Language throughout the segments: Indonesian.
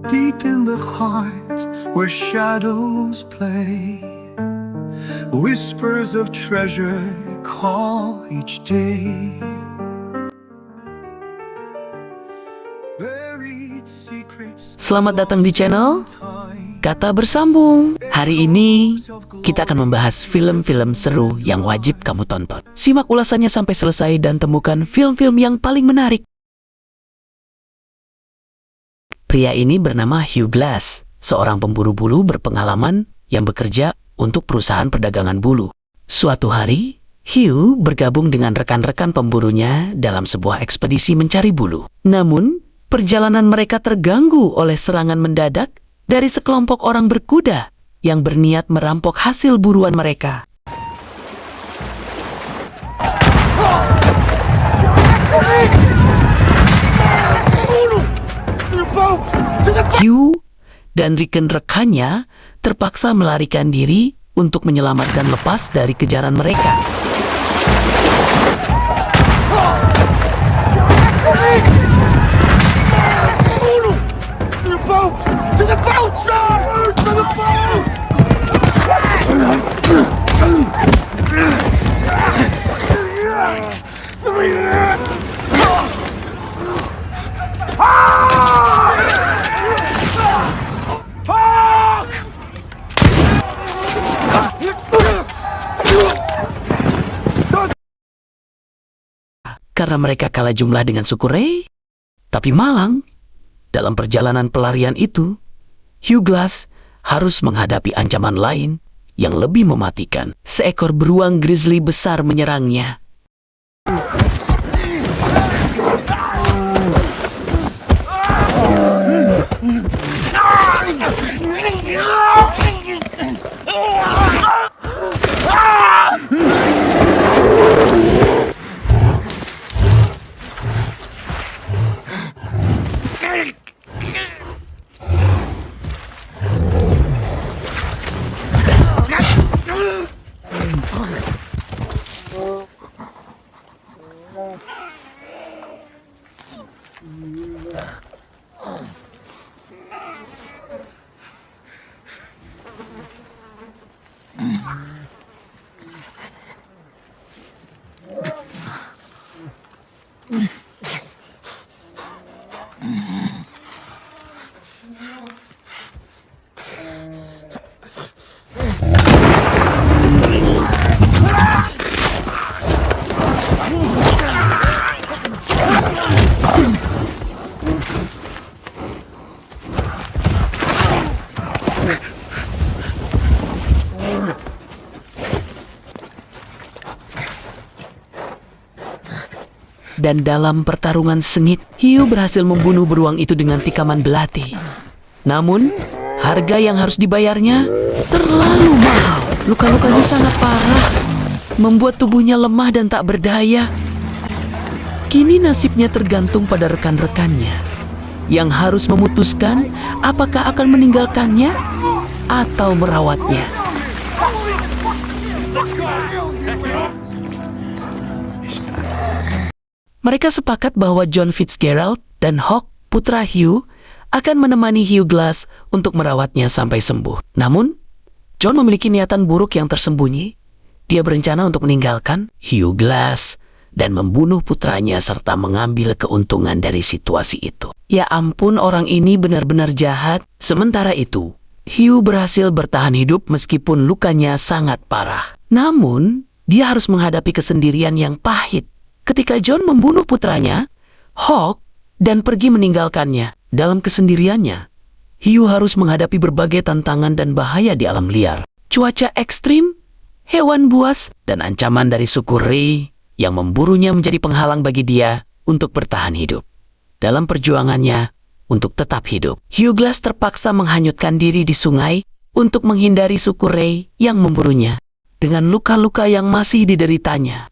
Deep in the heart where shadows play, whispers of treasure call each day. Buried secrets. Selamat datang di channel Kata Bersambung. Hari ini kita akan membahas film-film seru yang wajib kamu tonton. Simak ulasannya sampai selesai dan temukan film-film yang paling menarik. Pria ini bernama Hugh Glass, seorang pemburu bulu berpengalaman yang bekerja untuk perusahaan perdagangan bulu. Suatu hari, Hugh bergabung dengan rekan-rekan pemburunya dalam sebuah ekspedisi mencari bulu. Namun, perjalanan mereka terganggu oleh serangan mendadak dari sekelompok orang berkuda yang berniat merampok hasil buruan mereka. Hugh dan rekan-rekannya terpaksa melarikan diri untuk menyelamatkan lepas dari kejaran mereka. Karena mereka kalah jumlah dengan suku Ray, tapi malang. Dalam perjalanan pelarian itu, Hugh Glass harus menghadapi ancaman lain yang lebih mematikan. Seekor beruang grizzly besar menyerangnya. Dan dalam pertarungan sengit, Hugh berhasil membunuh beruang itu dengan tikaman belati. Namun, harga yang harus dibayarnya terlalu mahal. Luka-lukanya sangat parah, membuat tubuhnya lemah dan tak berdaya. Kini nasibnya tergantung pada rekan-rekannya, yang harus memutuskan apakah akan meninggalkannya atau merawatnya. Mereka sepakat bahwa John Fitzgerald dan Hawk, putra Hugh, akan menemani Hugh Glass untuk merawatnya sampai sembuh. Namun, John memiliki niatan buruk yang tersembunyi. Dia berencana untuk meninggalkan Hugh Glass dan membunuh putranya serta mengambil keuntungan dari situasi itu. Ya ampun, orang ini benar-benar jahat. Sementara itu, Hugh berhasil bertahan hidup meskipun lukanya sangat parah. Namun, dia harus menghadapi kesendirian yang pahit. Ketika John membunuh putranya, Hawk, dan pergi meninggalkannya. Dalam kesendiriannya, Hugh harus menghadapi berbagai tantangan dan bahaya di alam liar. Cuaca ekstrim, hewan buas, dan ancaman dari suku Ray yang memburunya menjadi penghalang bagi dia untuk bertahan hidup. Dalam perjuangannya untuk tetap hidup, Hugh Glass terpaksa menghanyutkan diri di sungai untuk menghindari suku Ray yang memburunya. Dengan luka-luka yang masih dideritanya,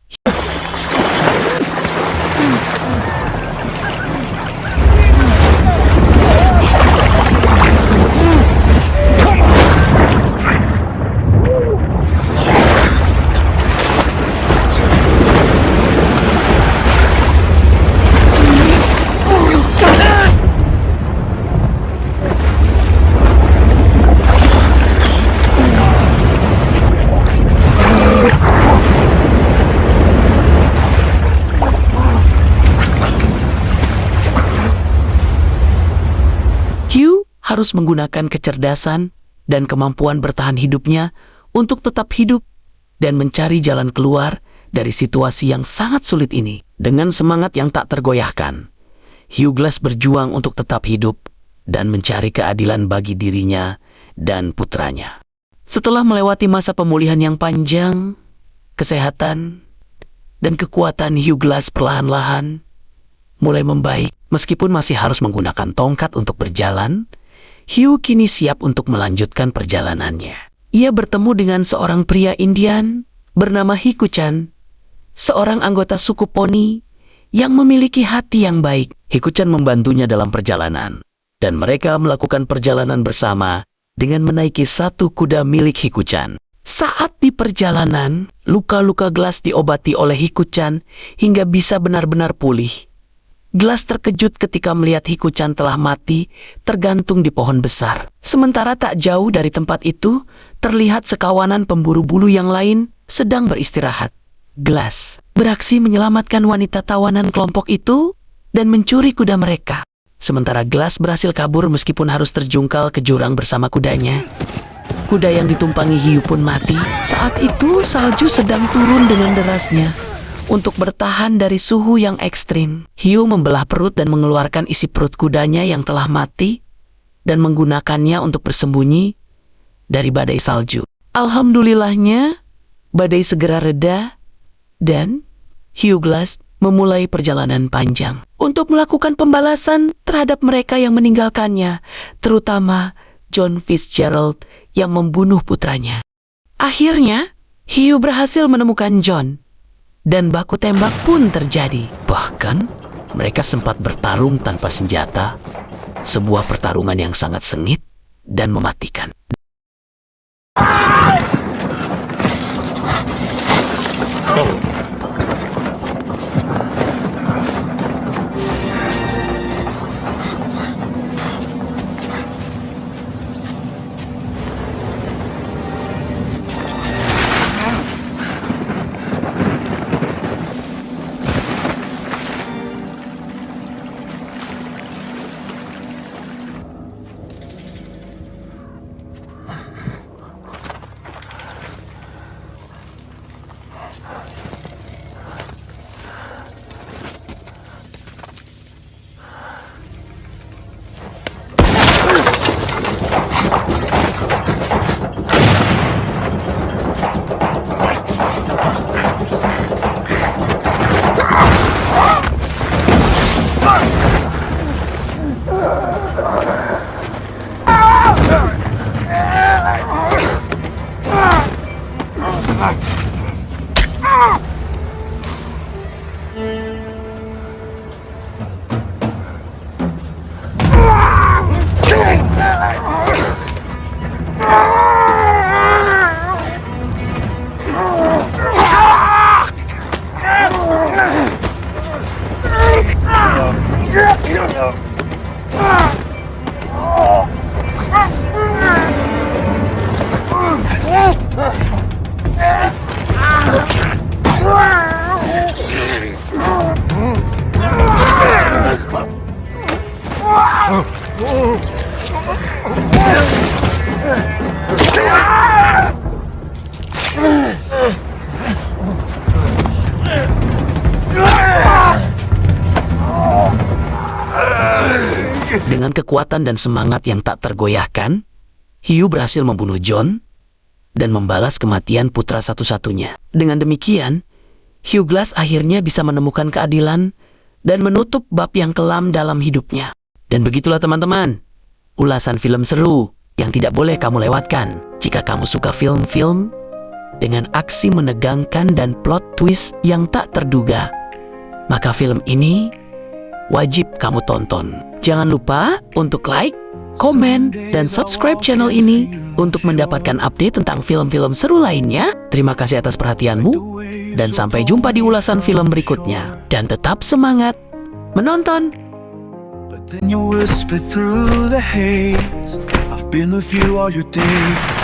harus menggunakan kecerdasan dan kemampuan bertahan hidupnya untuk tetap hidup dan mencari jalan keluar dari situasi yang sangat sulit ini. Dengan semangat yang tak tergoyahkan, Hugh Glass berjuang untuk tetap hidup dan mencari keadilan bagi dirinya dan putranya. Setelah melewati masa pemulihan yang panjang, kesehatan dan kekuatan Hugh Glass perlahan-lahan mulai membaik. Meskipun masih harus menggunakan tongkat untuk berjalan, Hugh kini siap untuk melanjutkan perjalanannya. Ia bertemu dengan seorang pria Indian bernama Hikuchan, seorang anggota suku Poni yang memiliki hati yang baik. Hikuchan membantunya dalam perjalanan, dan mereka melakukan perjalanan bersama dengan menaiki satu kuda milik Hikuchan. Saat di perjalanan, luka-luka Glass diobati oleh Hikuchan hingga bisa benar-benar pulih. Glass terkejut ketika melihat Hikuchan telah mati tergantung di pohon besar. Sementara tak jauh dari tempat itu, terlihat sekawanan pemburu bulu yang lain sedang beristirahat. Glass beraksi menyelamatkan wanita tawanan kelompok itu dan mencuri kuda mereka. Sementara Glass berhasil kabur meskipun harus terjungkal ke jurang bersama kudanya. Kuda yang ditumpangi hiu pun mati. Saat itu salju sedang turun dengan derasnya. Untuk bertahan dari suhu yang ekstrim, Hiu membelah perut dan mengeluarkan isi perut kudanya yang telah mati dan menggunakannya untuk bersembunyi dari badai salju. Alhamdulillahnya, badai segera reda dan Hugh Glass memulai perjalanan panjang untuk melakukan pembalasan terhadap mereka yang meninggalkannya, terutama John Fitzgerald yang membunuh putranya. Akhirnya, Hugh berhasil menemukan John, dan baku tembak pun terjadi. Bahkan, mereka sempat bertarung tanpa senjata, sebuah pertarungan yang sangat sengit dan mematikan. Dengan kekuatan dan semangat yang tak tergoyahkan, Hugh berhasil membunuh John dan membalas kematian putra satu-satunya. Dengan demikian, Hugh Glass akhirnya bisa menemukan keadilan dan menutup bab yang kelam dalam hidupnya. Dan begitulah teman-teman, ulasan film seru yang tidak boleh kamu lewatkan. Jika kamu suka film-film dengan aksi menegangkan dan plot twist yang tak terduga, maka film ini wajib kamu tonton. Jangan lupa untuk like, komen, dan subscribe channel ini untuk mendapatkan update tentang film-film seru lainnya. Terima kasih atas perhatianmu, dan sampai jumpa di ulasan film berikutnya. Dan tetap semangat menonton! But then you whisper through the haze, I've been with you all your days.